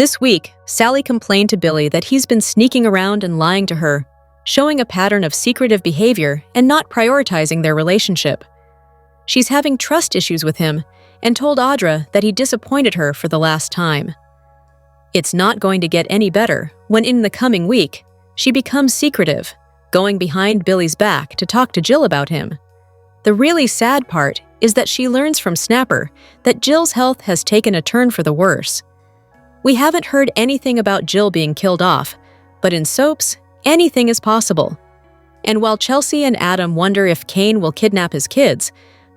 This week, Sally complained to Billy that he's been sneaking around and lying to her, showing a pattern of secretive behavior and not prioritizing their relationship. She's having trust issues with him and told Audra that he disappointed her for the last time. It's not going to get any better when in the coming week, she becomes secretive, going behind Billy's back to talk to Jill about him. The really sad part is that she learns from Snapper that Jill's health has taken a turn for the worse. We haven't heard anything about Jill being killed off, but in soaps, anything is possible. And while Chelsea and Adam wonder if Kane will kidnap his kids,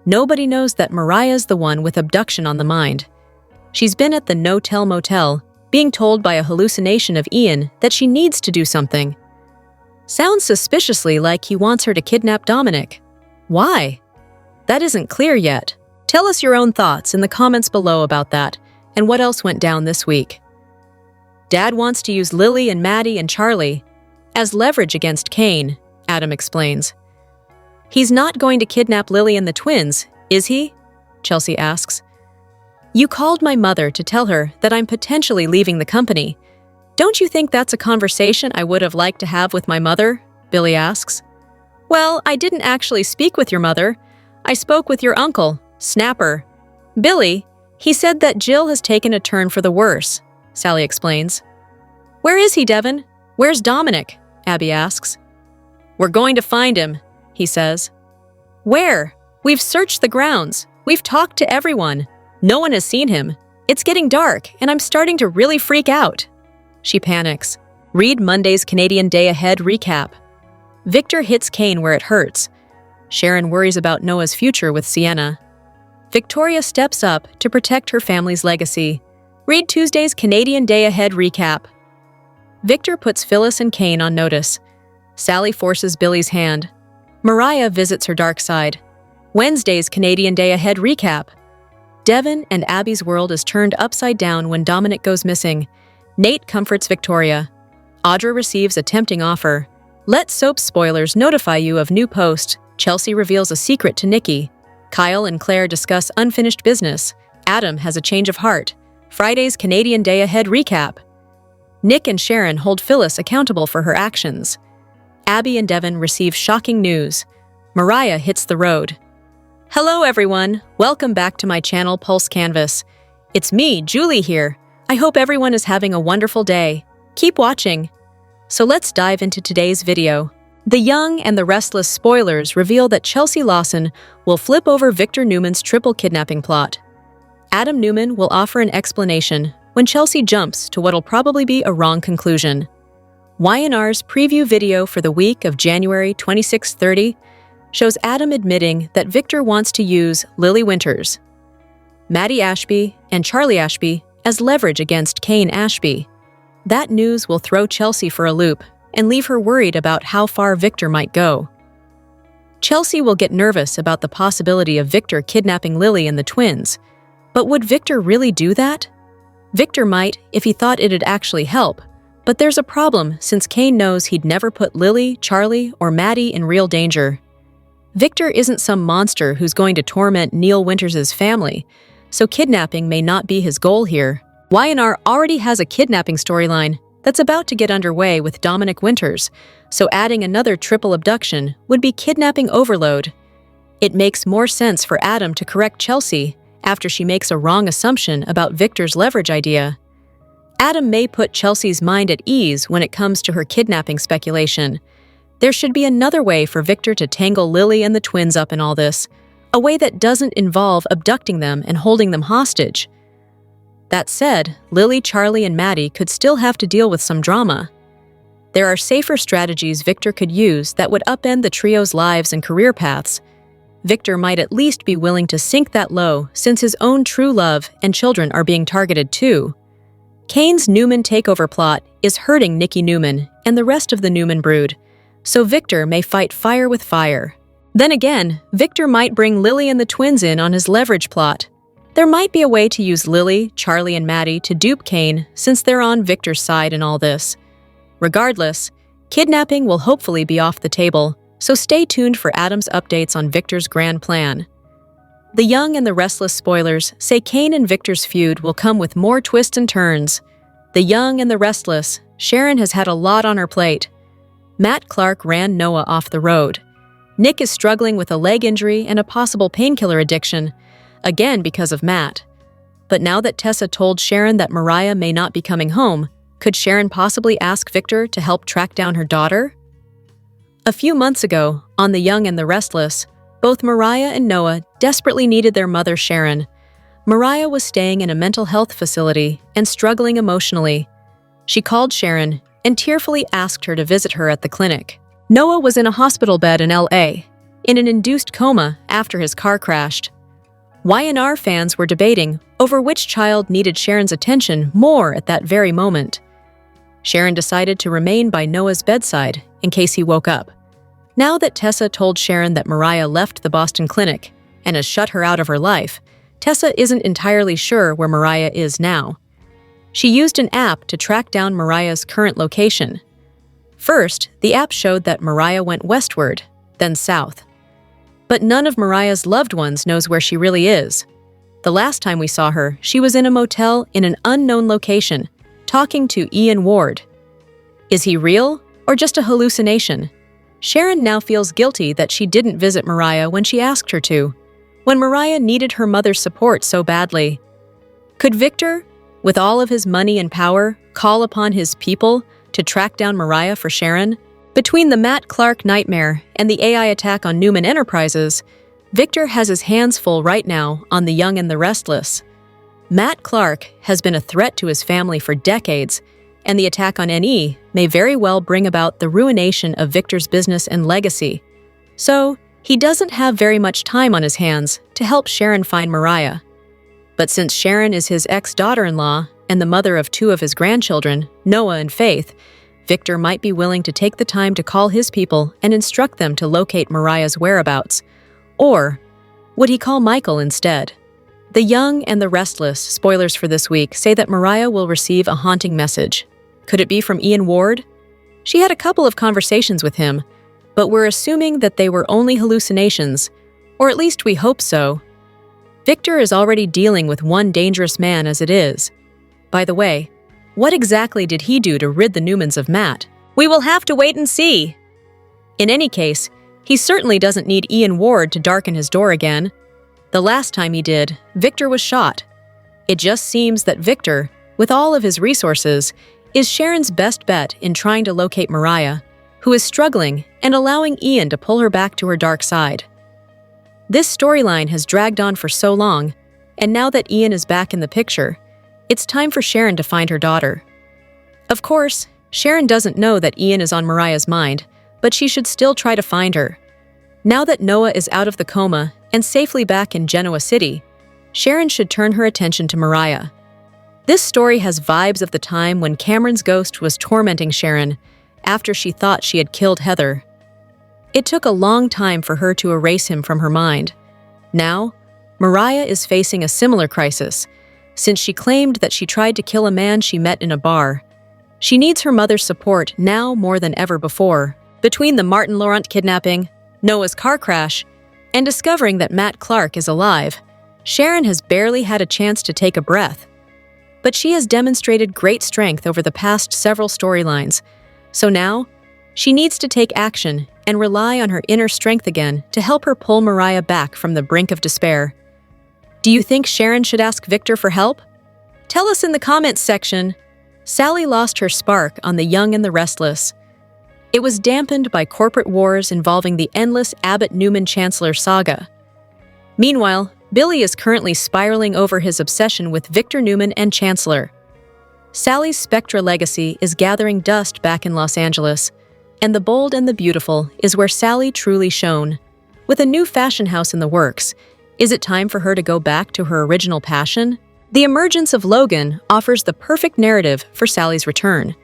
nobody knows that Mariah's the one with abduction on the mind. She's been at the no-tell motel, being told by a hallucination of Ian that she needs to do something. Sounds suspiciously like he wants her to kidnap Dominic. Why? That isn't clear yet. Tell us your own thoughts in the comments below about that, and what else went down this week. Dad wants to use Lily and Maddie and Charlie as leverage against Kane, Adam explains. He's not going to kidnap Lily and the twins, is he? Chelsea asks. You called my mother to tell her that I'm potentially leaving the company. Don't you think that's a conversation I would have liked to have with my mother? Billy asks. Well, I didn't actually speak with your mother. I spoke with your uncle, Snapper. Billy, he said that Jill has taken a turn for the worse, Sally explains. Where is he, Devin? Where's Dominic? Abby asks. We're going to find him, he says. Where? We've searched the grounds. We've talked to everyone. No one has seen him. It's getting dark, and I'm starting to really freak out. She panics. Read Monday's Canadian Day Ahead recap. Victor hits Kane where it hurts. Sharon worries about Noah's future with Sienna. Victoria steps up to protect her family's legacy. Read Tuesday's Canadian Day Ahead recap. Victor puts Phyllis and Kane on notice. Sally forces Billy's hand. Mariah visits her dark side. Wednesday's Canadian Day Ahead recap. Devin and Abby's world is turned upside down when Dominic goes missing. Nate comforts Victoria. Audra receives a tempting offer. Let soap spoilers notify you of new post. Chelsea reveals a secret to Nikki. Kyle and Claire discuss unfinished business. Adam has a change of heart. Friday's Canadian Day Ahead recap. Nick and Sharon hold Phyllis accountable for her actions. Abby and Devin receive shocking news. Mariah hits the road. Hello everyone, welcome back to my channel Pulse Canvas. It's me, Julie here. I hope everyone is having a wonderful day. Keep watching. So let's dive into today's video. The Young and the Restless spoilers reveal that Chelsea Lawson will flip over Victor Newman's triple kidnapping plot. Adam Newman will offer an explanation when Chelsea jumps to what'll probably be a wrong conclusion. Y&R's preview video for the week of January 26-30 shows Adam admitting that Victor wants to use Lily Winters, Maddie Ashby, and Charlie Ashby as leverage against Kane Ashby. That news will throw Chelsea for a loop and leave her worried about how far Victor might go. Chelsea will get nervous about the possibility of Victor kidnapping Lily and the twins. But would Victor really do that? Victor might if he thought it'd actually help, but there's a problem since Kane knows he'd never put Lily, Charlie, or Maddie in real danger. Victor isn't some monster who's going to torment Neil Winters' family, so kidnapping may not be his goal here. Y&R already has a kidnapping storyline that's about to get underway with Dominic Winters, so adding another triple abduction would be kidnapping overload. It makes more sense for Adam to correct Chelsea after she makes a wrong assumption about Victor's leverage idea. Adam may put Chelsea's mind at ease when it comes to her kidnapping speculation. There should be another way for Victor to tangle Lily and the twins up in all this, a way that doesn't involve abducting them and holding them hostage. That said, Lily, Charlie, and Maddie could still have to deal with some drama. There are safer strategies Victor could use that would upend the trio's lives and career paths. Victor might at least be willing to sink that low since his own true love and children are being targeted too. Kane's Newman takeover plot is hurting Nikki Newman and the rest of the Newman brood, so Victor may fight fire with fire. Then again, Victor might bring Lily and the twins in on his leverage plot. There might be a way to use Lily, Charlie, and Maddie to dupe Kane since they're on Victor's side in all this. Regardless, kidnapping will hopefully be off the table, so stay tuned for Adam's updates on Victor's grand plan. The Young and the Restless spoilers say Kane and Victor's feud will come with more twists and turns. The young and the restless, Sharon has had a lot on her plate. Matt Clark ran Noah off the road. Nick is struggling with a leg injury and a possible painkiller addiction, again because of Matt. But now that Tessa told Sharon that Mariah may not be coming home, could Sharon possibly ask Victor to help track down her daughter? A few months ago, on The Young and the Restless, both Mariah and Noah desperately needed their mother Sharon. Mariah was staying in a mental health facility and struggling emotionally. She called Sharon and tearfully asked her to visit her at the clinic. Noah was in a hospital bed in LA, in an induced coma after his car crashed. Y&R fans were debating over which child needed Sharon's attention more at that very moment. Sharon decided to remain by Noah's bedside in case he woke up. Now that Tessa told Sharon that Mariah left the Boston clinic and has shut her out of her life, Tessa isn't entirely sure where Mariah is now. She used an app to track down Mariah's current location. First, the app showed that Mariah went westward, then south. But none of Mariah's loved ones knows where she really is. The last time we saw her, she was in a motel in an unknown location, talking to Ian Ward. Is he real or just a hallucination? Sharon now feels guilty that she didn't visit Mariah when she asked her to, when Mariah needed her mother's support so badly. Could Victor, with all of his money and power, call upon his people to track down Mariah for Sharon? Between the Matt Clark nightmare and the AI attack on Newman Enterprises, Victor has his hands full right now on The Young and the Restless. Matt Clark has been a threat to his family for decades, and the attack on NE may very well bring about the ruination of Victor's business and legacy. So, he doesn't have very much time on his hands to help Sharon find Mariah. But since Sharon is his ex-daughter-in-law and the mother of two of his grandchildren, Noah and Faith, Victor might be willing to take the time to call his people and instruct them to locate Mariah's whereabouts. Or would he call Michael instead? The Young and the Restless, spoilers for this week, say that Mariah will receive a haunting message. Could it be from Ian Ward? She had a couple of conversations with him, but we're assuming that they were only hallucinations, or at least we hope so. Victor is already dealing with one dangerous man as it is. By the way, what exactly did he do to rid the Newmans of Matt? We will have to wait and see. In any case, he certainly doesn't need Ian Ward to darken his door again. The last time he did, Victor was shot. It just seems that Victor, with all of his resources, is Sharon's best bet in trying to locate Mariah, who is struggling and allowing Ian to pull her back to her dark side. This storyline has dragged on for so long, and now that Ian is back in the picture, it's time for Sharon to find her daughter. Of course, Sharon doesn't know that Ian is on Mariah's mind, but she should still try to find her. Now that Noah is out of the coma and safely back in Genoa City, Sharon should turn her attention to Mariah. This story has vibes of the time when Cameron's ghost was tormenting Sharon after she thought she had killed Heather. It took a long time for her to erase him from her mind. Now, Mariah is facing a similar crisis, since she claimed that she tried to kill a man she met in a bar. She needs her mother's support now more than ever before. Between the Martin Laurent kidnapping, Noah's car crash, and discovering that Matt Clark is alive, Sharon has barely had a chance to take a breath. But she has demonstrated great strength over the past several storylines, so now she needs to take action and rely on her inner strength again to help her pull Mariah back from the brink of despair. Do you think Sharon should ask Victor for help? Tell us in the comments section. Sally lost her spark on The Young and the Restless. It was dampened by corporate wars involving the endless Abbott-Newman Chancellor saga. Meanwhile, Billy is currently spiraling over his obsession with Victor Newman and Chancellor. Sally's Spectra legacy is gathering dust back in Los Angeles, and the bold and the beautiful is where Sally truly shone. With a new fashion house in the works, is it time for her to go back to her original passion? The emergence of Logan offers the perfect narrative for Sally's return.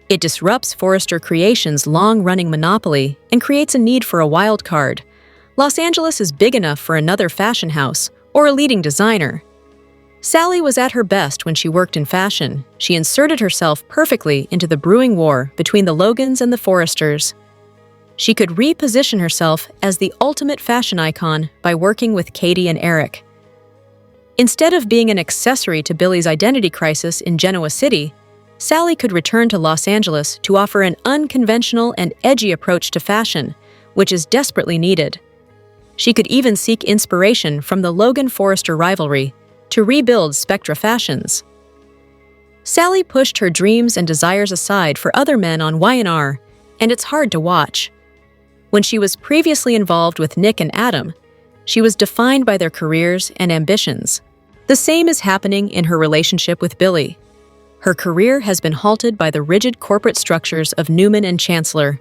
It disrupts Forrester Creations' long-running monopoly and creates a need for a wild card. Los Angeles is big enough for another fashion house or a leading designer. Sally was at her best when she worked in fashion. She inserted herself perfectly into the brewing war between the Logans and the Forresters. She could reposition herself as the ultimate fashion icon by working with Katie and Eric. Instead of being an accessory to Billy's identity crisis in Genoa City, Sally could return to Los Angeles to offer an unconventional and edgy approach to fashion, which is desperately needed. She could even seek inspiration from the Logan-Forrester rivalry to rebuild Spectra fashions. Sally pushed her dreams and desires aside for other men on Y&R, and it's hard to watch. When she was previously involved with Nick and Adam, she was defined by their careers and ambitions. The same is happening in her relationship with Billy. Her career has been halted by the rigid corporate structures of Newman and Chancellor.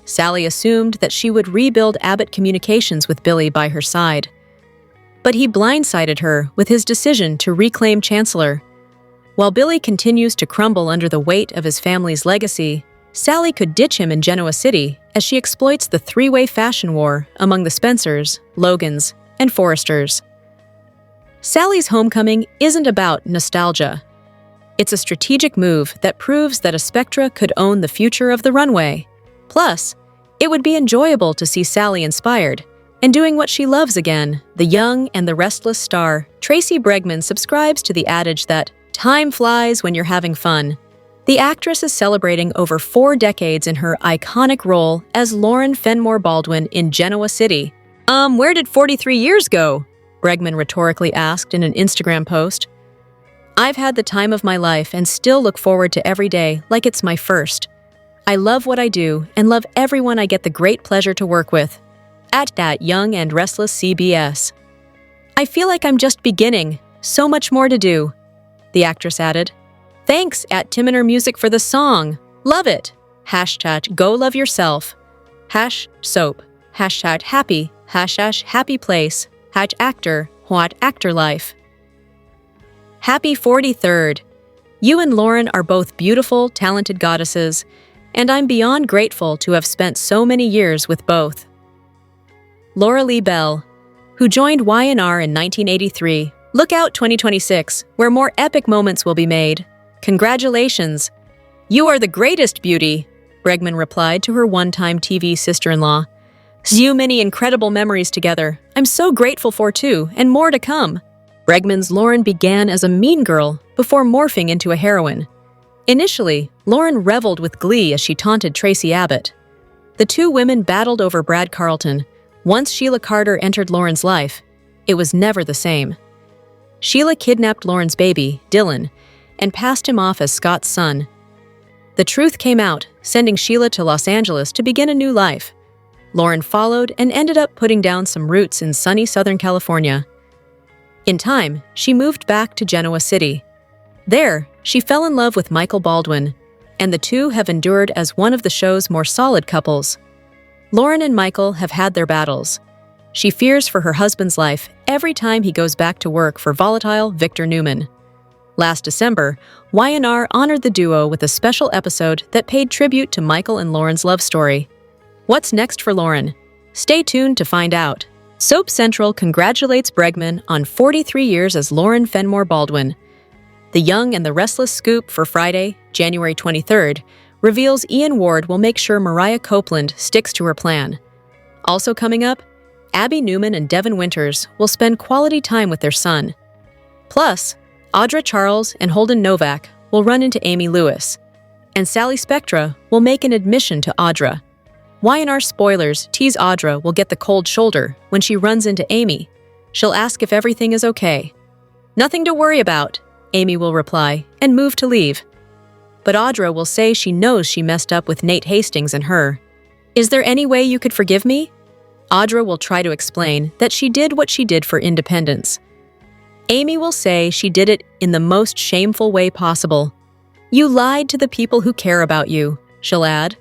Sally assumed that she would rebuild Abbott Communications with Billy by her side. But he blindsided her with his decision to reclaim Chancellor. While Billy continues to crumble under the weight of his family's legacy, Sally could ditch him in Genoa City as she exploits the three-way fashion war among the Spencers, Logans, and Forresters. Sally's homecoming isn't about nostalgia. It's a strategic move that proves that a Spectra could own the future of the runway. Plus, it would be enjoyable to see Sally inspired and doing what she loves again. The young and the restless star, Tracy Bregman, subscribes to the adage that time flies when you're having fun. The actress is celebrating over 4 decades in her iconic role as Lauren Fenmore Baldwin in Genoa City. Where did 43 years go? Bregman rhetorically asked in an Instagram post. I've had the time of my life and still look forward to every day like it's my first. I love what I do and love everyone I get the great pleasure to work with. At that young and restless CBS. I feel like I'm just beginning. So much more to do, the actress added. Thanks at Timiner Music for the song. Love it. Hashtag go love yourself. Hash soap. Hashtag happy. Hashtag happy place. Hash actor. What actor life. Happy 43rd. You and Lauren are both beautiful, talented goddesses, and I'm beyond grateful to have spent so many years with both. Laura Lee Bell, who joined Y&R in 1983. Look out 2026, where more epic moments will be made. Congratulations. You are the greatest, beauty, Bregman replied to her one-time TV sister-in-law. So many incredible memories together. I'm so grateful for too, and more to come. Bregman's Lauren began as a mean girl before morphing into a heroine. Initially, Lauren reveled with glee as she taunted Tracy Abbott. The two women battled over Brad Carlton. Once Sheila Carter entered Lauren's life, it was never the same. Sheila kidnapped Lauren's baby, Dylan, and passed him off as Scott's son. The truth came out, sending Sheila to Los Angeles to begin a new life. Lauren followed and ended up putting down some roots in sunny Southern California. In time, she moved back to Genoa City. There, she fell in love with Michael Baldwin, and the two have endured as one of the show's more solid couples. Lauren and Michael have had their battles. She fears for her husband's life every time he goes back to work for volatile Victor Newman. Last December, Y&R honored the duo with a special episode that paid tribute to Michael and Lauren's love story. What's next for Lauren? Stay tuned to find out. Soap Central congratulates Bregman on 43 years as Lauren Fenmore Baldwin. The Young and the Restless scoop for Friday, January 23rd, reveals Ian Ward will make sure Mariah Copeland sticks to her plan. Also coming up, Abby Newman and Devin Winters will spend quality time with their son. Plus, Audra Charles and Holden Novak will run into Amy Lewis, and Sally Spectra will make an admission to Audra. Y&R spoilers tease Audra will get the cold shoulder when she runs into Amy. She'll ask if everything is okay. Nothing to worry about, Amy will reply, and move to leave. But Audra will say she knows she messed up with Nate Hastings and her. Is there any way you could forgive me? Audra will try to explain that she did what she did for independence. Amy will say she did it in the most shameful way possible. You lied to the people who care about you, she'll add.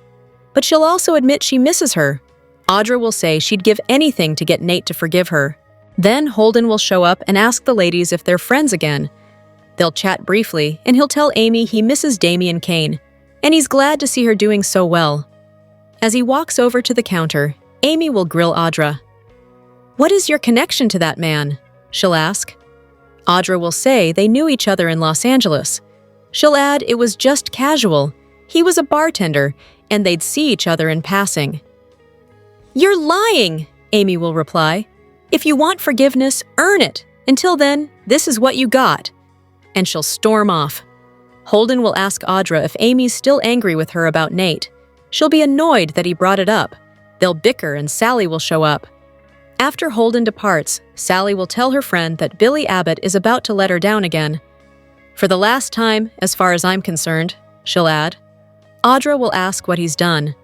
But she'll also admit she misses her. Audra will say she'd give anything to get Nate to forgive her. Then Holden will show up and ask the ladies if they're friends again. They'll chat briefly, and he'll tell Amy he misses Damian Kane, and he's glad to see her doing so well. As he walks over to the counter, Amy will grill Audra. What is your connection to that man? She'll ask. Audra will say they knew each other in Los Angeles. She'll add it was just casual. He was a bartender, and they'd see each other in passing. You're lying, Amy will reply. If you want forgiveness, earn it. Until then, this is what you got. And she'll storm off. Holden will ask Audra if Amy's still angry with her about Nate. She'll be annoyed that he brought it up. They'll bicker and Sally will show up. After Holden departs, Sally will tell her friend that Billy Abbott is about to let her down again. For the last time, as far as I'm concerned, she'll add. Audra will ask what he's done.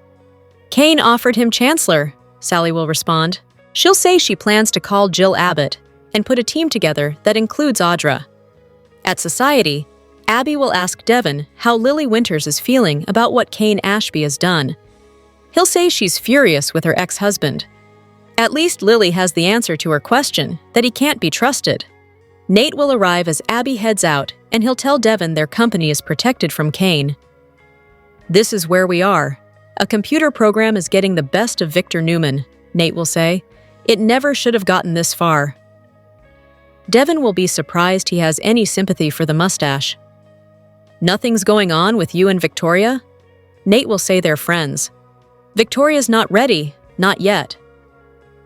Kane offered him chancellor, Sally will respond. She'll say she plans to call Jill Abbott and put a team together that includes Audra. At Society, Abby will ask Devon how Lily Winters is feeling about what Kane Ashby has done. He'll say she's furious with her ex-husband. At least Lily has the answer to her question, that he can't be trusted. Nate will arrive as Abby heads out, and he'll tell Devon their company is protected from Kane. This is where we are. A computer program is getting the best of Victor Newman, Nate will say. It never should have gotten this far. Devon will be surprised he has any sympathy for the mustache. Nothing's going on with you and Victoria? Nate will say they're friends. Victoria's not ready, not yet.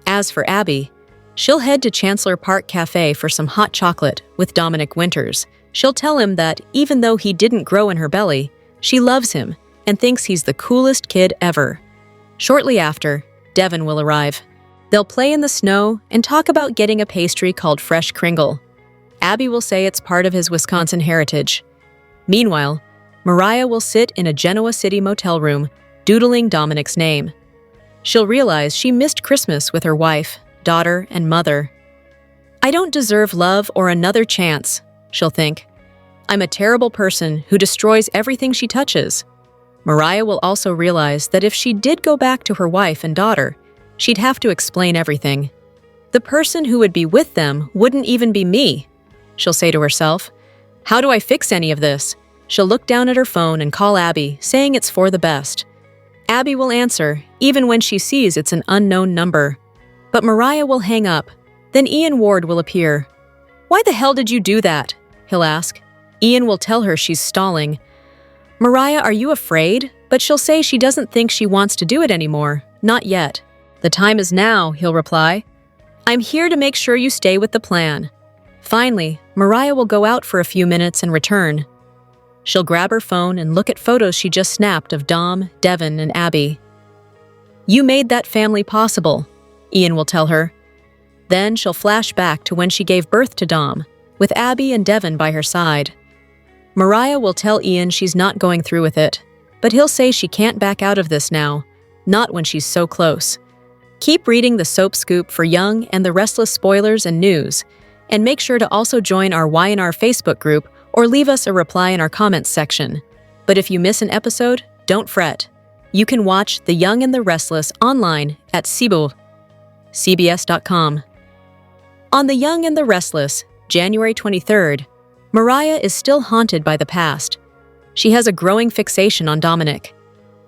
As for Abby, she'll head to Chancellor Park Cafe for some hot chocolate with Dominic Winters. She'll tell him that even though he didn't grow in her belly, she loves him and thinks he's the coolest kid ever. Shortly after, Devon will arrive. They'll play in the snow and talk about getting a pastry called Fresh Kringle. Abby will say it's part of his Wisconsin heritage. Meanwhile, Mariah will sit in a Genoa City motel room, doodling Dominic's name. She'll realize she missed Christmas with her wife, daughter, and mother. I don't deserve love or another chance, she'll think. I'm a terrible person who destroys everything she touches. Mariah will also realize that if she did go back to her wife and daughter, she'd have to explain everything. The person who would be with them wouldn't even be me, she'll say to herself. How do I fix any of this? She'll look down at her phone and call Abby, saying it's for the best. Abby will answer, even when she sees it's an unknown number. But Mariah will hang up. Then Ian Ward will appear. Why the hell did you do that? He'll ask. Ian will tell her she's stalling. Mariah, are you afraid? But she'll say she doesn't think she wants to do it anymore. Not yet. The time is now, he'll reply. I'm here to make sure you stay with the plan. Finally, Mariah will go out for a few minutes and return. She'll grab her phone and look at photos she just snapped of Dom, Devon, and Abby. You made that family possible, Ian will tell her. Then she'll flash back to when she gave birth to Dom, with Abby and Devon by her side. Mariah will tell Ian she's not going through with it, but he'll say she can't back out of this now, not when she's so close. Keep reading the Soap Scoop for Young and the Restless spoilers and news, and make sure to also join our Y&R Facebook group or leave us a reply in our comments section. But if you miss an episode, don't fret. You can watch The Young and the Restless online at cbs.com. On The Young and the Restless, January 23rd, Mariah is still haunted by the past. She has a growing fixation on Dominic.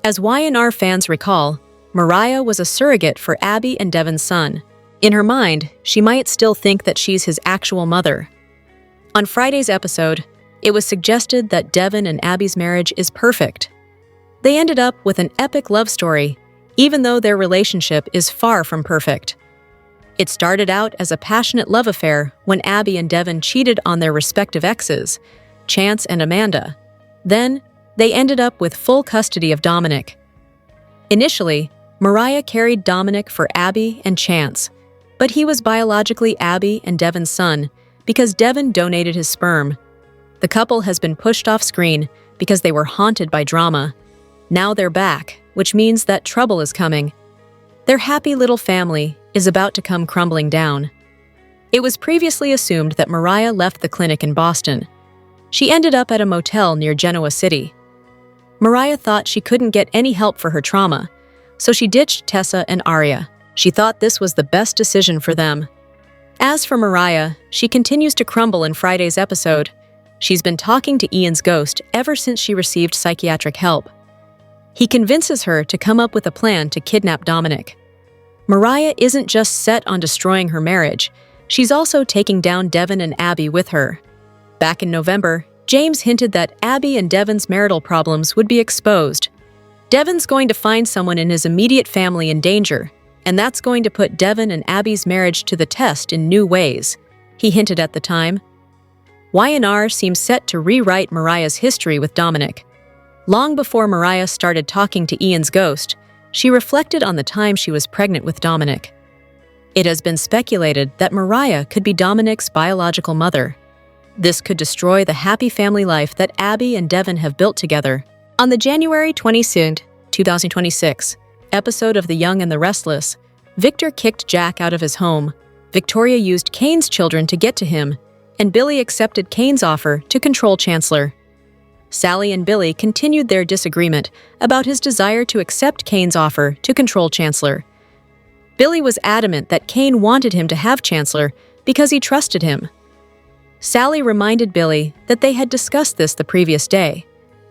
As Y&R fans recall, Mariah was a surrogate for Abby and Devon's son. In her mind, she might still think that she's his actual mother. On Friday's episode, it was suggested that Devon and Abby's marriage is perfect. They ended up with an epic love story, even though their relationship is far from perfect. It started out as a passionate love affair when Abby and Devon cheated on their respective exes, Chance and Amanda. Then, they ended up with full custody of Dominic. Initially, Mariah carried Dominic for Abby and Chance, but he was biologically Abby and Devon's son because Devon donated his sperm. The couple has been pushed off screen because they were haunted by drama. Now they're back, which means that trouble is coming. Their happy little family is about to come crumbling down. It was previously assumed that Mariah left the clinic in Boston. She ended up at a motel near Genoa City. Mariah thought she couldn't get any help for her trauma, so she ditched Tessa and Aria. She thought this was the best decision for them. As for Mariah, she continues to crumble in Friday's episode. She's been talking to Ian's ghost ever since she received psychiatric help. He convinces her to come up with a plan to kidnap Dominic. Mariah isn't just set on destroying her marriage, she's also taking down Devon and Abby with her. Back in November, James hinted that Abby and Devon's marital problems would be exposed. Devon's going to find someone in his immediate family in danger, and that's going to put Devon and Abby's marriage to the test in new ways, he hinted at the time. Y&R seems set to rewrite Mariah's history with Dominic. Long before Mariah started talking to Ian's ghost, she reflected on the time she was pregnant with Dominic. It has been speculated that Mariah could be Dominic's biological mother. This could destroy the happy family life that Abby and Devin have built together. On the January 22, 2026, episode of The Young and the Restless, Victor kicked Jack out of his home. Victoria used Kane's children to get to him, and Billy accepted Kane's offer to control Chancellor. Sally and Billy continued their disagreement about his desire to accept Kane's offer to control Chancellor. Billy was adamant that Kane wanted him to have Chancellor because he trusted him. Sally reminded Billy that they had discussed this the previous day,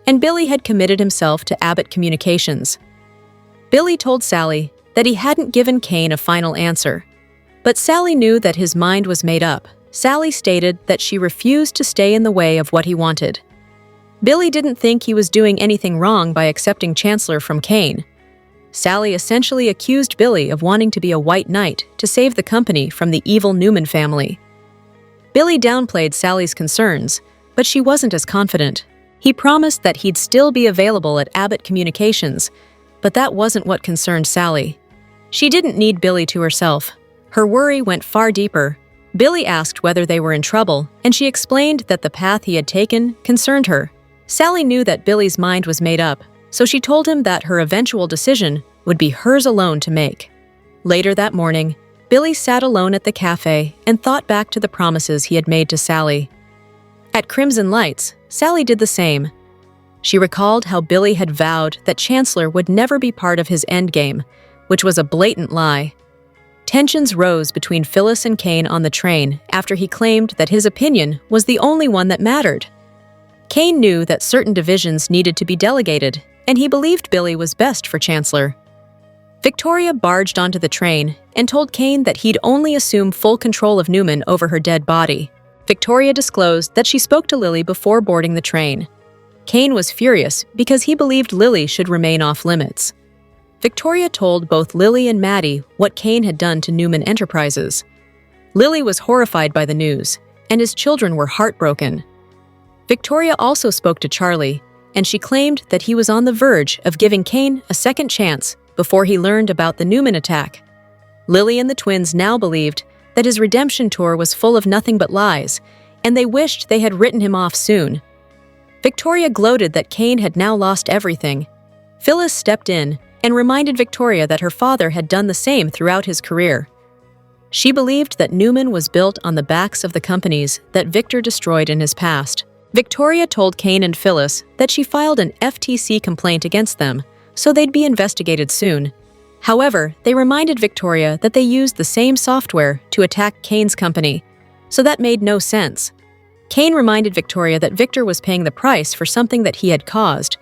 and Billy had committed himself to Abbott Communications. Billy told Sally that he hadn't given Kane a final answer, but Sally knew that his mind was made up. Sally stated that she refused to stay in the way of what he wanted. Billy didn't think he was doing anything wrong by accepting Chancellor from Kane. Sally essentially accused Billy of wanting to be a white knight to save the company from the evil Newman family. Billy downplayed Sally's concerns, but she wasn't as confident. He promised that he'd still be available at Abbott Communications, but that wasn't what concerned Sally. She didn't need Billy to herself. Her worry went far deeper. Billy asked whether they were in trouble, and she explained that the path he had taken concerned her. Sally knew that Billy's mind was made up, so she told him that her eventual decision would be hers alone to make. Later that morning, Billy sat alone at the cafe and thought back to the promises he had made to Sally. At Crimson Lights, Sally did the same. She recalled how Billy had vowed that Chancellor would never be part of his endgame, which was a blatant lie. Tensions rose between Phyllis and Kane on the train after he claimed that his opinion was the only one that mattered. Kane knew that certain divisions needed to be delegated, and he believed Billy was best for Chancellor. Victoria barged onto the train and told Kane that he'd only assume full control of Newman over her dead body. Victoria disclosed that she spoke to Lily before boarding the train. Kane was furious because he believed Lily should remain off-limits. Victoria told both Lily and Maddie what Kane had done to Newman Enterprises. Lily was horrified by the news, and his children were heartbroken. Victoria also spoke to Charlie, and she claimed that he was on the verge of giving Kane a second chance before he learned about the Newman attack. Lily and the twins now believed that his redemption tour was full of nothing but lies, and they wished they had written him off soon. Victoria gloated that Kane had now lost everything. Phyllis stepped in and reminded Victoria that her father had done the same throughout his career. She believed that Newman was built on the backs of the companies that Victor destroyed in his past. Victoria told Kane and Phyllis that she filed an FTC complaint against them, so they'd be investigated soon. However, they reminded Victoria that they used the same software to attack Kane's company, so that made no sense. Kane reminded Victoria that Victor was paying the price for something that he had caused.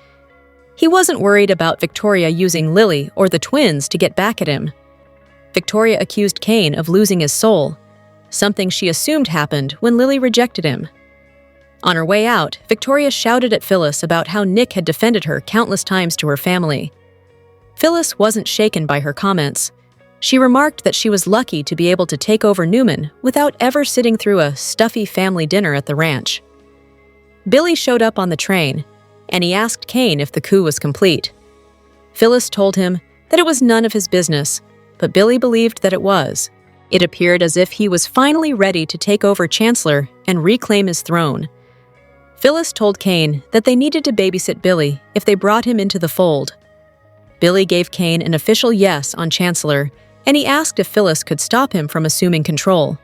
He wasn't worried about Victoria using Lily or the twins to get back at him. Victoria accused Kane of losing his soul, something she assumed happened when Lily rejected him. On her way out, Victoria shouted at Phyllis about how Nick had defended her countless times to her family. Phyllis wasn't shaken by her comments. She remarked that she was lucky to be able to take over Newman without ever sitting through a stuffy family dinner at the ranch. Billy showed up on the train, and he asked Kane if the coup was complete. Phyllis told him that it was none of his business, but Billy believed that it was. It appeared as if he was finally ready to take over Chancellor and reclaim his throne. Phyllis told Kane that they needed to babysit Billy if they brought him into the fold. Billy gave Kane an official yes on Chancellor, and he asked if Phyllis could stop him from assuming control.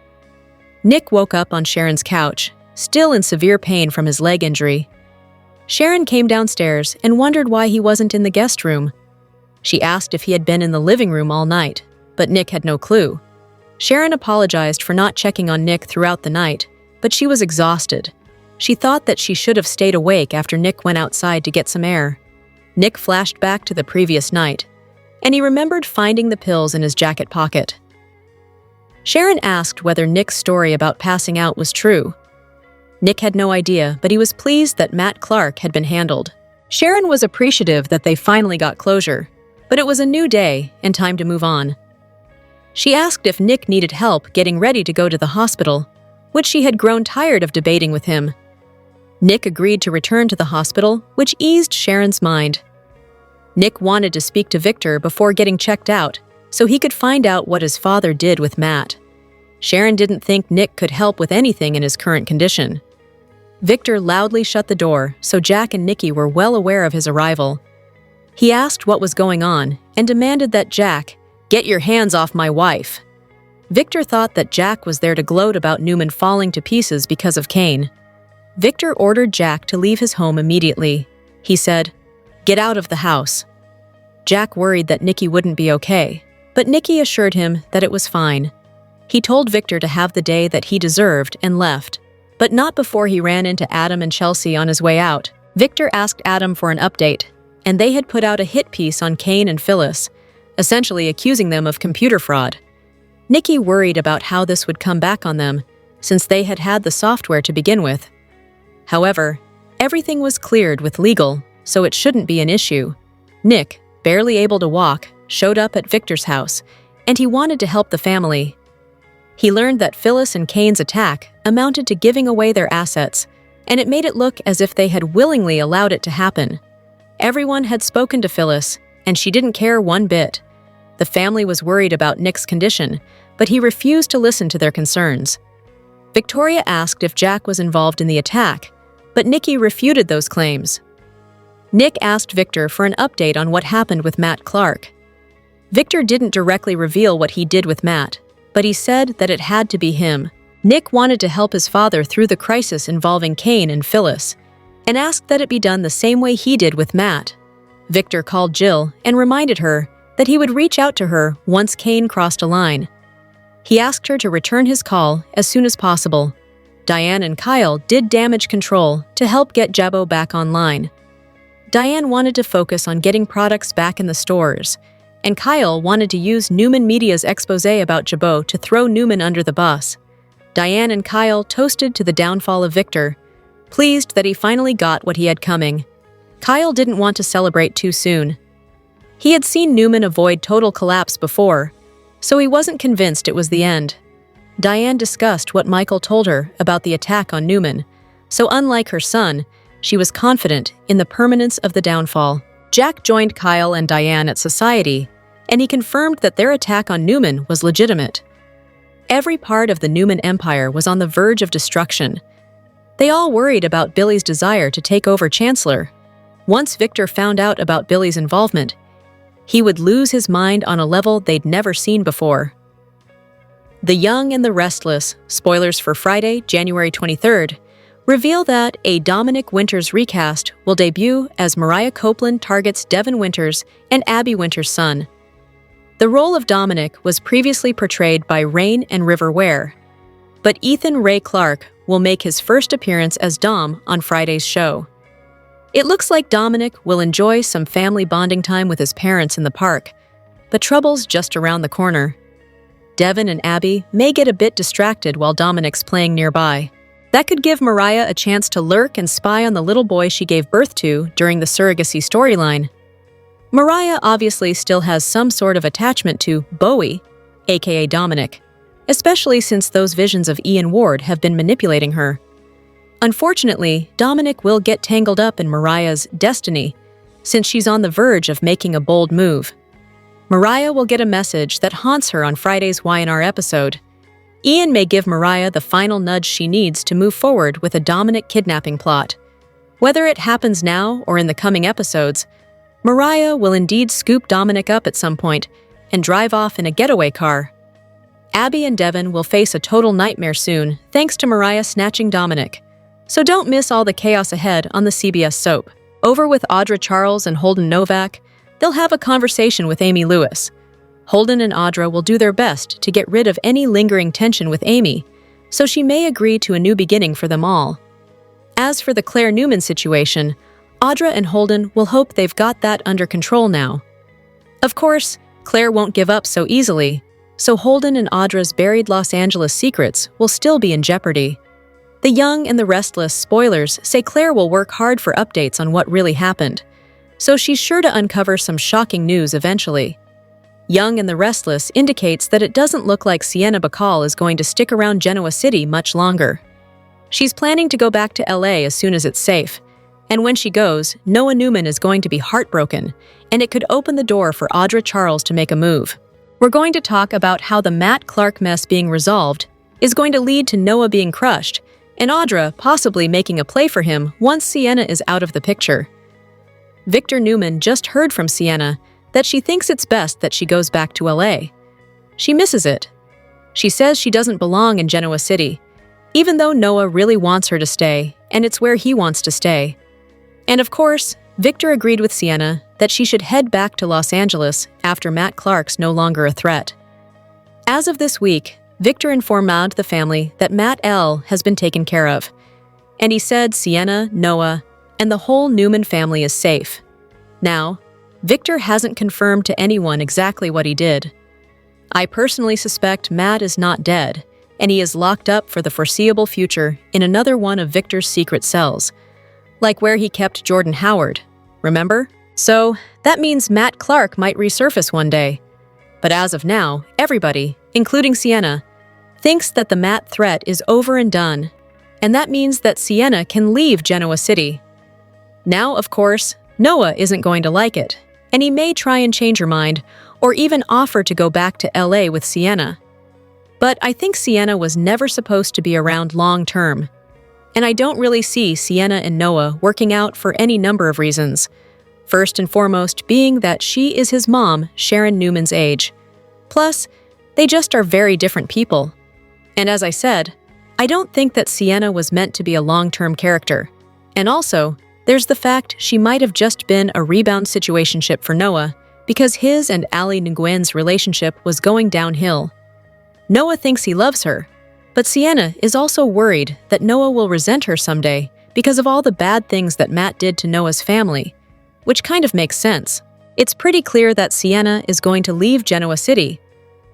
Nick woke up on Sharon's couch, still in severe pain from his leg injury. Sharon came downstairs and wondered why he wasn't in the guest room. She asked if he had been in the living room all night, but Nick had no clue. Sharon apologized for not checking on Nick throughout the night, but she was exhausted. She thought that she should have stayed awake after Nick went outside to get some air. Nick flashed back to the previous night, and he remembered finding the pills in his jacket pocket. Sharon asked whether Nick's story about passing out was true. Nick had no idea, but he was pleased that Matt Clark had been handled. Sharon was appreciative that they finally got closure, but it was a new day and time to move on. She asked if Nick needed help getting ready to go to the hospital. which she had grown tired of debating with him. Nick agreed to return to the hospital, which eased Sharon's mind. Nick wanted to speak to Victor before getting checked out, so he could find out what his father did with Matt. Sharon didn't think Nick could help with anything in his current condition. Victor loudly shut the door, so Jack and Nikki were well aware of his arrival. He asked what was going on and demanded that Jack, "Get your hands off my wife." Victor thought that Jack was there to gloat about Newman falling to pieces because of Kane. Victor ordered Jack to leave his home immediately. He said, "Get out of the house." Jack worried that Nikki wouldn't be okay, but Nikki assured him that it was fine. He told Victor to have the day that he deserved and left, but not before he ran into Adam and Chelsea on his way out. Victor asked Adam for an update, and they had put out a hit piece on Kane and Phyllis, essentially accusing them of computer fraud. Nikki worried about how this would come back on them, since they had had the software to begin with. However, everything was cleared with legal, so it shouldn't be an issue. Nick, barely able to walk, showed up at Victor's house, and he wanted to help the family. He learned that Phyllis and Kane's attack amounted to giving away their assets, and it made it look as if they had willingly allowed it to happen. Everyone had spoken to Phyllis, and she didn't care one bit. The family was worried about Nick's condition, but he refused to listen to their concerns. Victoria asked if Jack was involved in the attack, but Nikki refuted those claims. Nick asked Victor for an update on what happened with Matt Clark. Victor didn't directly reveal what he did with Matt, but he said that it had to be him. Nick wanted to help his father through the crisis involving Kane and Phyllis, and asked that it be done the same way he did with Matt. Victor called Jill and reminded her that he would reach out to her once Kane crossed a line. He asked her to return his call as soon as possible. Diane and Kyle did damage control to help get Jabbo back online. Diane wanted to focus on getting products back in the stores, and Kyle wanted to use Newman Media's expose about Jabbo to throw Newman under the bus. Diane and Kyle toasted to the downfall of Victor, pleased that he finally got what he had coming. Kyle didn't want to celebrate too soon. He had seen Newman avoid total collapse before, so he wasn't convinced it was the end. Diane discussed what Michael told her about the attack on Newman, so unlike her son, she was confident in the permanence of the downfall. Jack joined Kyle and Diane at Society, and he confirmed that their attack on Newman was legitimate. Every part of the Newman empire was on the verge of destruction. They all worried about Billy's desire to take over Chancellor. Once Victor found out about Billy's involvement, he would lose his mind on a level they'd never seen before. The Young and the Restless, spoilers for Friday, January 23rd, reveal that a Dominic Winters recast will debut as Mariah Copeland targets Devin Winters and Abby Winters' son. The role of Dominic was previously portrayed by Rain and River Ware, but Ethan Ray Clark will make his first appearance as Dom on Friday's show. It looks like Dominic will enjoy some family bonding time with his parents in the park, but trouble's just around the corner. Devin and Abby may get a bit distracted while Dominic's playing nearby. That could give Mariah a chance to lurk and spy on the little boy she gave birth to during the surrogacy storyline. Mariah obviously still has some sort of attachment to Bowie, aka Dominic, especially since those visions of Ian Ward have been manipulating her. Unfortunately, Dominic will get tangled up in Mariah's destiny, since she's on the verge of making a bold move. Mariah will get a message that haunts her on Friday's Y&R episode. Ian may give Mariah the final nudge she needs to move forward with a Dominic kidnapping plot. Whether it happens now or in the coming episodes, Mariah will indeed scoop Dominic up at some point and drive off in a getaway car. Abby and Devin will face a total nightmare soon, thanks to Mariah snatching Dominic. So don't miss all the chaos ahead on the CBS soap. Over with Audra Charles and Holden Novak, they'll have a conversation with Amy Lewis. Holden and Audra will do their best to get rid of any lingering tension with Amy, so she may agree to a new beginning for them all. As for the Claire Newman situation, Audra and Holden will hope they've got that under control now. Of course, Claire won't give up so easily, so Holden and Audra's buried Los Angeles secrets will still be in jeopardy. The Young and the Restless spoilers say Claire will work hard for updates on what really happened, so she's sure to uncover some shocking news eventually. Young and the Restless indicates that it doesn't look like Sienna Bacall is going to stick around Genoa City much longer. She's planning to go back to LA as soon as it's safe, and when she goes, Noah Newman is going to be heartbroken, and it could open the door for Audra Charles to make a move. We're going to talk about how the Matt Clark mess being resolved is going to lead to Noah being crushed, and Audra possibly making a play for him once Sienna is out of the picture. Victor Newman just heard from Sienna that she thinks it's best that she goes back to LA. She misses it. She says she doesn't belong in Genoa City, even though Noah really wants her to stay, and it's where he wants to stay. And of course, Victor agreed with Sienna that she should head back to Los Angeles after Matt Clark's no longer a threat. As of this week, Victor informed the family that Matt L. has been taken care of, and he said Sienna, Noah, and the whole Newman family is safe. Now, Victor hasn't confirmed to anyone exactly what he did. I personally suspect Matt is not dead, and he is locked up for the foreseeable future in another one of Victor's secret cells, like where he kept Jordan Howard, remember? So, that means Matt Clark might resurface one day. But as of now, everybody, including Sienna, thinks that the Matt threat is over and done, and that means that Sienna can leave Genoa City. Now, of course, Noah isn't going to like it, and he may try and change her mind, or even offer to go back to LA with Sienna. But I think Sienna was never supposed to be around long term, and I don't really see Sienna and Noah working out for any number of reasons. First and foremost being that she is his mom, Sharon Newman's age. Plus, they just are very different people. And as I said, I don't think that Sienna was meant to be a long-term character. And also, there's the fact she might have just been a rebound situationship for Noah because his and Ali Nguyen's relationship was going downhill. Noah thinks he loves her, but Sienna is also worried that Noah will resent her someday because of all the bad things that Matt did to Noah's family, which kind of makes sense. It's pretty clear that Sienna is going to leave Genoa City,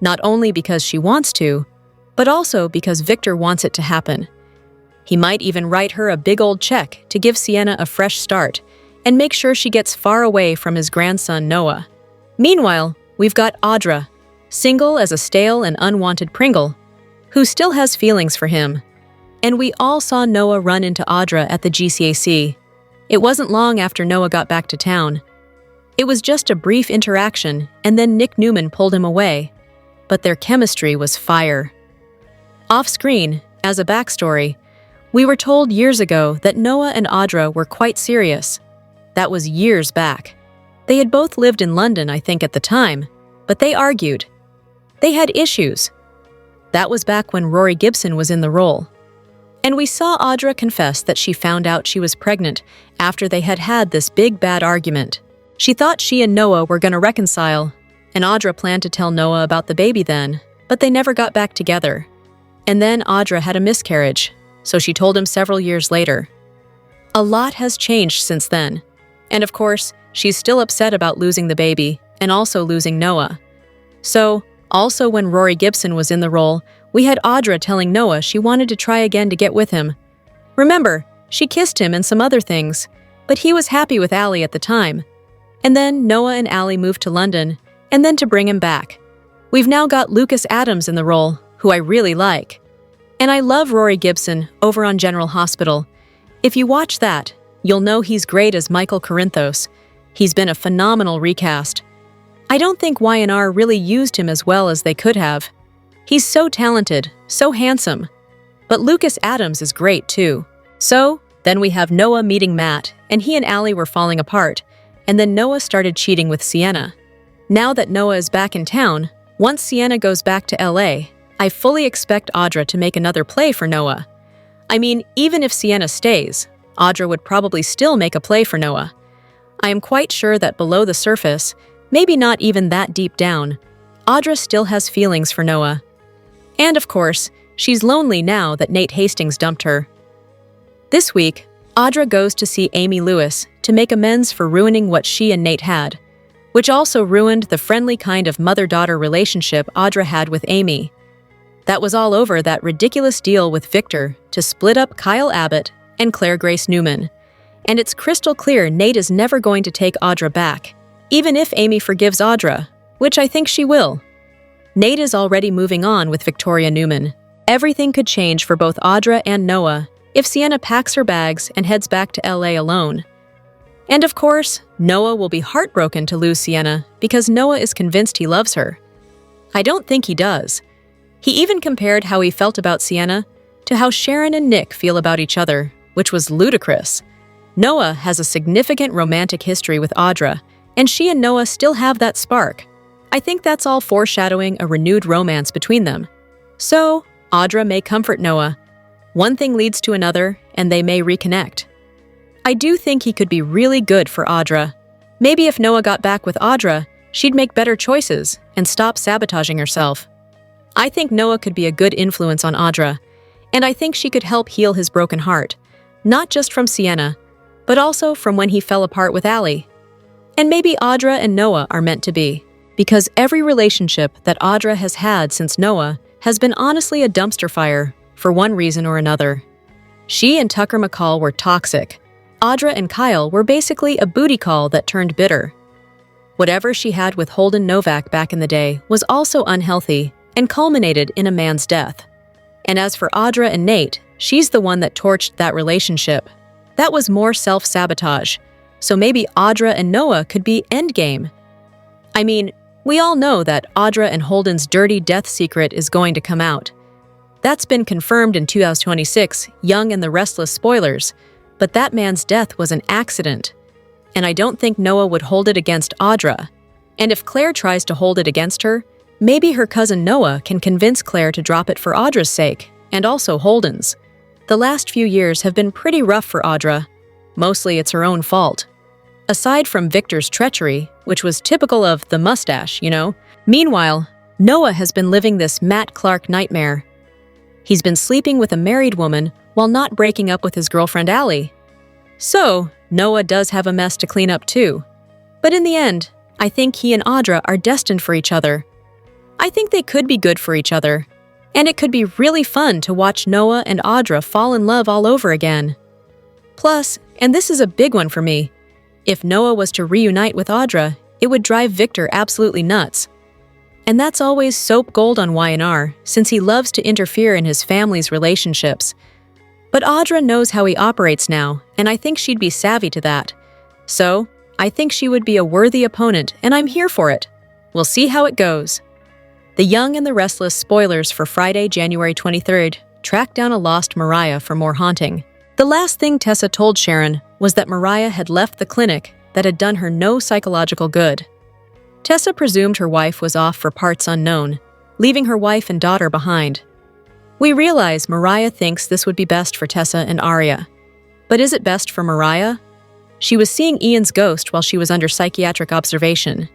not only because she wants to, but also because Victor wants it to happen. He might even write her a big old check to give Sienna a fresh start and make sure she gets far away from his grandson Noah. Meanwhile, we've got Audra, single as a stale and unwanted Pringle, who still has feelings for him. And we all saw Noah run into Audra at the GCAC. It wasn't long after Noah got back to town. It was just a brief interaction, and then Nick Newman pulled him away. But their chemistry was fire. Off-screen, as a backstory, we were told years ago that Noah and Audra were quite serious. That was years back. They had both lived in London, I think, at the time, but they argued. They had issues. That was back when Rory Gibson was in the role. And we saw Audra confess that she found out she was pregnant after they had had this big bad argument. She thought she and Noah were going to reconcile, and Audra planned to tell Noah about the baby then, but they never got back together. And then Audra had a miscarriage, so she told him several years later. A lot has changed since then, and of course, she's still upset about losing the baby and also losing Noah. So, also when Rory Gibson was in the role, we had Audra telling Noah she wanted to try again to get with him. Remember, she kissed him and some other things, but he was happy with Ali at the time. And then Noah and Ali moved to London, and then to bring him back. We've now got Lucas Adams in the role, who I really like. And I love Rory Gibson over on General Hospital. If you watch that, you'll know he's great as Michael Corinthos. He's been a phenomenal recast. I don't think Y&R really used him as well as they could have. He's so talented, so handsome. But Lucas Adams is great too. So, then we have Noah meeting Matt, and he and Ali were falling apart, and then Noah started cheating with Sienna. Now that Noah is back in town, once Sienna goes back to LA, I fully expect Audra to make another play for Noah. I mean, even if Sienna stays, Audra would probably still make a play for Noah. I am quite sure that below the surface, maybe not even that deep down, Audra still has feelings for Noah. And of course, she's lonely now that Nate Hastings dumped her. This week, Audra goes to see Amy Lewis to make amends for ruining what she and Nate had, which also ruined the friendly kind of mother-daughter relationship Audra had with Amy. That was all over that ridiculous deal with Victor to split up Kyle Abbott and Claire Grace Newman. And it's crystal clear Nate is never going to take Audra back, even if Amy forgives Audra, which I think she will. Nate is already moving on with Victoria Newman. Everything could change for both Audra and Noah if Sienna packs her bags and heads back to LA alone. And of course, Noah will be heartbroken to lose Sienna because Noah is convinced he loves her. I don't think he does. He even compared how he felt about Sienna to how Sharon and Nick feel about each other, which was ludicrous. Noah has a significant romantic history with Audra, and she and Noah still have that spark. I think that's all foreshadowing a renewed romance between them. So, Audra may comfort Noah. One thing leads to another, and they may reconnect. I do think he could be really good for Audra. Maybe if Noah got back with Audra, she'd make better choices and stop sabotaging herself. I think Noah could be a good influence on Audra, and I think she could help heal his broken heart, not just from Sienna, but also from when he fell apart with Allie. And maybe Audra and Noah are meant to be, because every relationship that Audra has had since Noah has been honestly a dumpster fire for one reason or another. She and Tucker McCall were toxic. Audra and Kyle were basically a booty call that turned bitter. Whatever she had with Holden Novak back in the day was also unhealthy and culminated in a man's death. And as for Audra and Nate, she's the one that torched that relationship. That was more self-sabotage, so maybe Audra and Noah could be endgame. I mean, we all know that Audra and Holden's dirty death secret is going to come out. That's been confirmed in 2026 Young and the Restless spoilers, but that man's death was an accident. And I don't think Noah would hold it against Audra. And if Claire tries to hold it against her, maybe her cousin Noah can convince Claire to drop it for Audra's sake, and also Holden's. The last few years have been pretty rough for Audra. Mostly it's her own fault. Aside from Victor's treachery, which was typical of the mustache, you know. Meanwhile, Noah has been living this Matt Clark nightmare. He's been sleeping with a married woman while not breaking up with his girlfriend Allie. So, Noah does have a mess to clean up too. But in the end, I think he and Audra are destined for each other. I think they could be good for each other. And it could be really fun to watch Noah and Audra fall in love all over again. Plus, and this is a big one for me, if Noah was to reunite with Audra, it would drive Victor absolutely nuts. And that's always soap gold on Y&R, since he loves to interfere in his family's relationships. But Audra knows how he operates now, and I think she'd be savvy to that. So, I think she would be a worthy opponent, and I'm here for it. We'll see how it goes. The Young and the Restless spoilers for Friday, January 23rd track down a lost Mariah for more haunting. The last thing Tessa told Sharon was that Mariah had left the clinic that had done her no psychological good. Tessa presumed her wife was off for parts unknown, leaving her wife and daughter behind. We realize Mariah thinks this would be best for Tessa and Aria. But is it best for Mariah? She was seeing Ian's ghost while she was under psychiatric observation.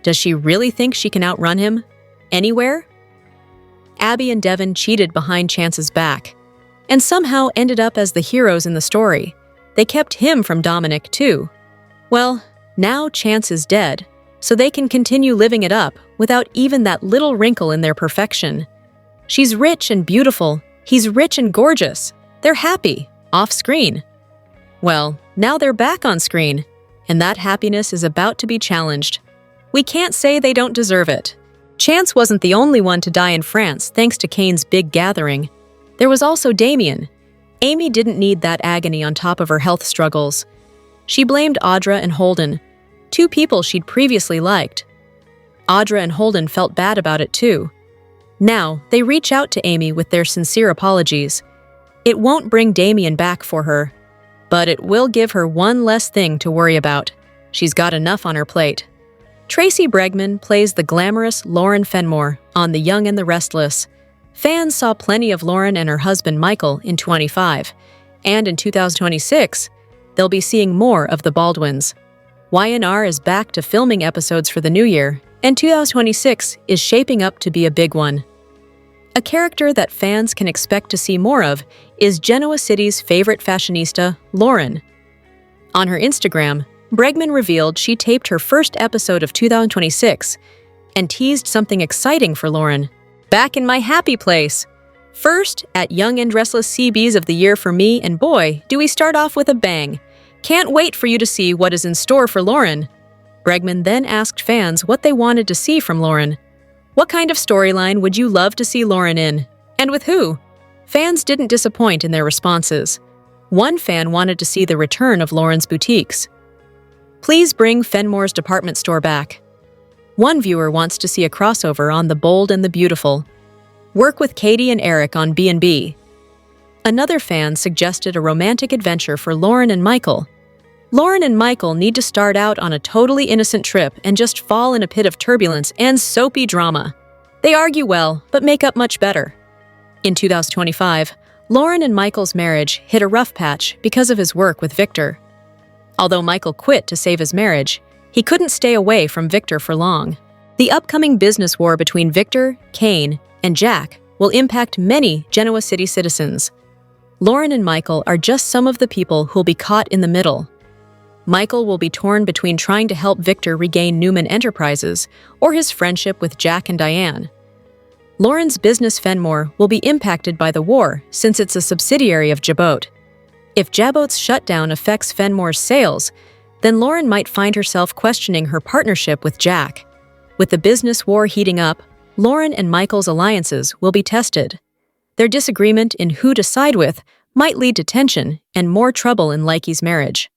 Does she really think she can outrun him? Anywhere? Abby and Devin cheated behind Chance's back, and somehow ended up as the heroes in the story. They kept him from Dominic, too. Well, now Chance is dead, so they can continue living it up without even that little wrinkle in their perfection. She's rich and beautiful. He's rich and gorgeous. They're happy, off-screen. Well, now they're back on screen, and that happiness is about to be challenged. We can't say they don't deserve it. Chance wasn't the only one to die in France thanks to Kane's big gathering. There was also Damien. Amy didn't need that agony on top of her health struggles. She blamed Audra and Holden, two people she'd previously liked. Audra and Holden felt bad about it too. Now, they reach out to Amy with their sincere apologies. It won't bring Damien back for her, but it will give her one less thing to worry about. She's got enough on her plate. Tracy Bregman plays the glamorous Lauren Fenmore on The Young and the Restless. Fans saw plenty of Lauren and her husband Michael in 25, and in 2026, they'll be seeing more of the Baldwins. Y&R is back to filming episodes for the new year, and 2026 is shaping up to be a big one. A character that fans can expect to see more of is Genoa City's favorite fashionista, Lauren. On her Instagram, Bregman revealed she taped her first episode of 2026 and teased something exciting for Lauren. Back in my happy place. First, at Young and Restless CBs of the year for me, and boy, do we start off with a bang. Can't wait for you to see what is in store for Lauren. Bregman then asked fans what they wanted to see from Lauren. What kind of storyline would you love to see Lauren in? And with who? Fans didn't disappoint in their responses. One fan wanted to see the return of Lauren's boutiques. Please bring Fenmore's department store back. One viewer wants to see a crossover on The Bold and the Beautiful. Work with Katie and Eric on B&B. Another fan suggested a romantic adventure for Lauren and Michael. Lauren and Michael need to start out on a totally innocent trip and just fall in a pit of turbulence and soapy drama. They argue well, but make up much better. In 2025, Lauren and Michael's marriage hit a rough patch because of his work with Victor. Although Michael quit to save his marriage, he couldn't stay away from Victor for long. The upcoming business war between Victor, Kane, and Jack will impact many Genoa City citizens. Lauren and Michael are just some of the people who'll be caught in the middle. Michael will be torn between trying to help Victor regain Newman Enterprises or his friendship with Jack and Diane. Lauren's business Fenmore will be impacted by the war since it's a subsidiary of Jabot. If Jabot's shutdown affects Fenmore's sales, then Lauren might find herself questioning her partnership with Jack. With the business war heating up, Lauren and Michael's alliances will be tested. Their disagreement in who to side with might lead to tension and more trouble in Likey's marriage.